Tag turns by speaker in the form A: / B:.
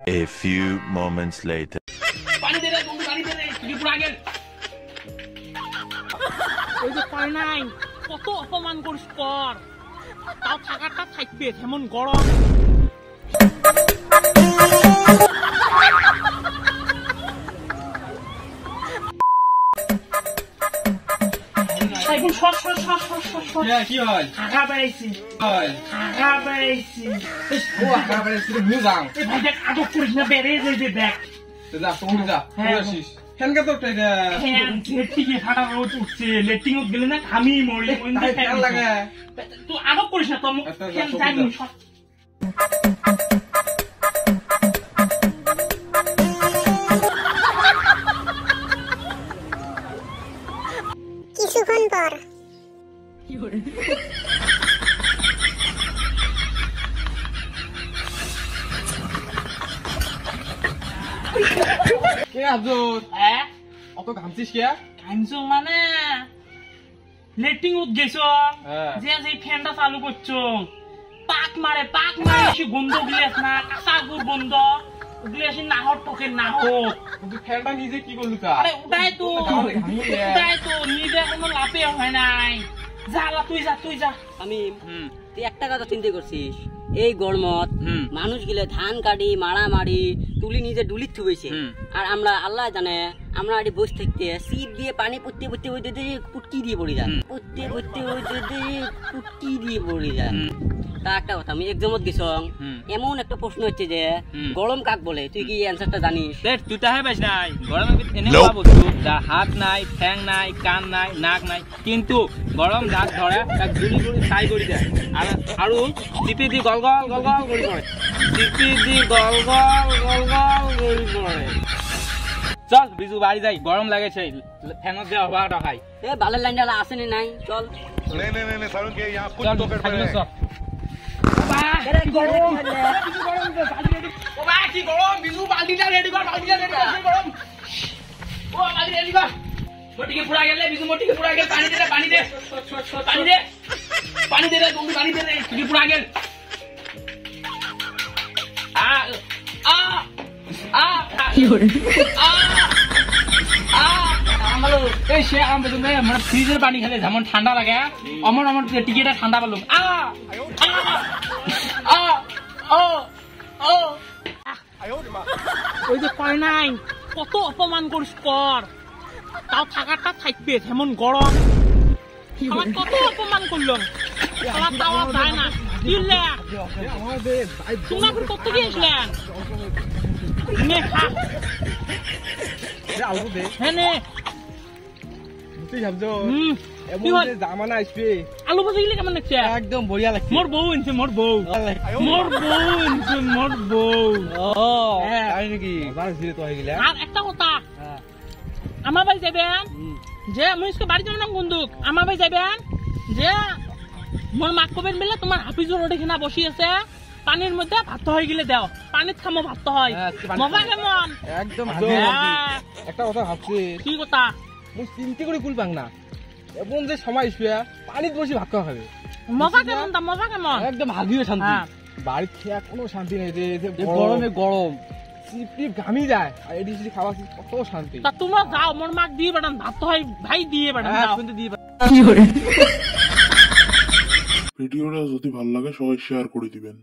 A: A few moments later.
B: পানি দে রে, তুমি পানি দে রে, তুই পুরা গেল। ওই যে পানি নাই, কত অপমান করিস কর। তাও থাকাটা থাকবে, এমন গরম। সাইকুল সর।
C: কি হয়?
B: আগা বেড়াইছি।
C: ও আগা বেড়াইছি তো নিয়ে যাও।
B: এই ভাই দেখ, আদব করিস না, বেড়ে যাই যে দেখ।
C: যা তুমি যা। আসিস। ফ্যানকে তো টাইটা।
B: হ্যাঁ, লেট্রিনে ফাটা রোদ উঠছে, লেট্রিনে গেলে না আমি মরি।
C: ফ্যান লাগে।
B: তুই আদব করিস না, তোর ফ্যান যাইনি সর।
D: কিছুক্ষণ পর
C: কে আজর?
B: হ্যাঁ,
C: অত ঘামছিস কে?
B: কাইনছো মানে লেট্রিন উঠ গেছো, যে ফ্যানটা চালু করছো, পাক মারে এসে গন্ধ গিলেস না, কাঁচা গুড় গন্ধ ওগুলো এসে নাহর টকে নাহর।
C: তুই ফ্যানটা নিজে কি করলি তা?
B: আরে ওটাই তো নিজে কোনো লাভে হয় নাই। যা তুই যা।
E: আমি তুই একটা কথা চিন্তা করছিস, এই গরমত মানুষ গিলে ধান কাটি মারামারি তুলি নিজে ডুলিত থুবেছে, আর আমরা আল্লাহ জানে আমরা এটি বসে থাকতে শীত দিয়ে পানি পড়তে পুটকি দিয়ে পড়ে যায়, পুটকি দিয়ে পড়ে যায়। তা একটা কথা, আমি এক্সামত গেছং, এমন একটা প্রশ্ন হচ্ছে যে গরম কাক বলে, তুই কি অ্যান্সারটা জানিস?
F: তুই তাহে পাইস নাই, গরমের এনে বস্তু যার হাত নাই, ঠ্যাং নাই, কান নাই, নাক নাই, কিন্তু গরম যাক ধরে তাক জুলি জুলি ছাই করে দেয়, আৰু চিপি দি গল গল কৰি পৰে, চিপি দি গল গল কৰি পৰে। চল বিজু বাড়ি যাই, গরম লাগেছে, ফ্যানত দিয়ে হওয়াটা খাই।
E: এ বালের লাইনটা আসেনি নাই, চল।
G: नहीं सारुण के यहाँ कुछ तो कर रहे हैं।
B: কি গরম, বিজু বালতিটা রেডি কর, গরম। ও বালতি রেডি কর। মোটিকে পুরা গেলে বিজু, মোটিকে পুরা গেল, পানি দে রে, পানি দে রে, তুমি পানি দে রে, তুই পুরা গেল। ফ্রিজের পানি খেলে যেমন ঠান্ডা লাগে, অমন টিকিটা ঠান্ডা পেলাম। ওই যে কয় নাই, কত অপমান করিস কর, তাও থাকাটা থাকবে, এমন গরম। আমার কত অপমান করলাম, আমার তাওয়া যায় না। তোমার কত গিয়েছিলেন? আলু ভাজি গেলে কেমন লাগছে?
C: একদম বঢ়িয়া লাগছে।
B: মোর বউ আনছে, মোর বউ।
C: তাই নাকি?
B: আর একটা কথা, আমার ভাই যাবেন যে মুই বাড়ি যাবেন না বন্দুক, আমার ভাই যাবেন যে মোর মাক কবেন বলে তোমার হাফিজুর রোডে কিনা বসি আছে, পানির মধ্যে ভাত হয়ে গেলে দাও, পানিত খামো ভাত হয়। মজা কেমন?
C: একদম। একটা কথা ভাবছি।
B: কি কথা?
C: মুই চিন্তা করে কুল পাং না, এমন যে সময় শুয়ে পানিত বসে ভাত খাওয়া খাবে।
B: মজা কেমন? মজা কেমন?
C: একদম হাবিয়ে শান্তি। বাড়ির খেয়া কোনো শান্তি নেই, গরমে গরম চিপ ঘামি যায়, আর এডি সিডি খাওয়া কত শান্তি।
B: তা তোমরা যাও, মোর মাক দিয়ে বেড়ান, ভাত হয় ভাই দিয়ে বেড়ান।
G: ভিডিওটা যদি ভালো লাগে সবাই শেয়ার করে দিবেন।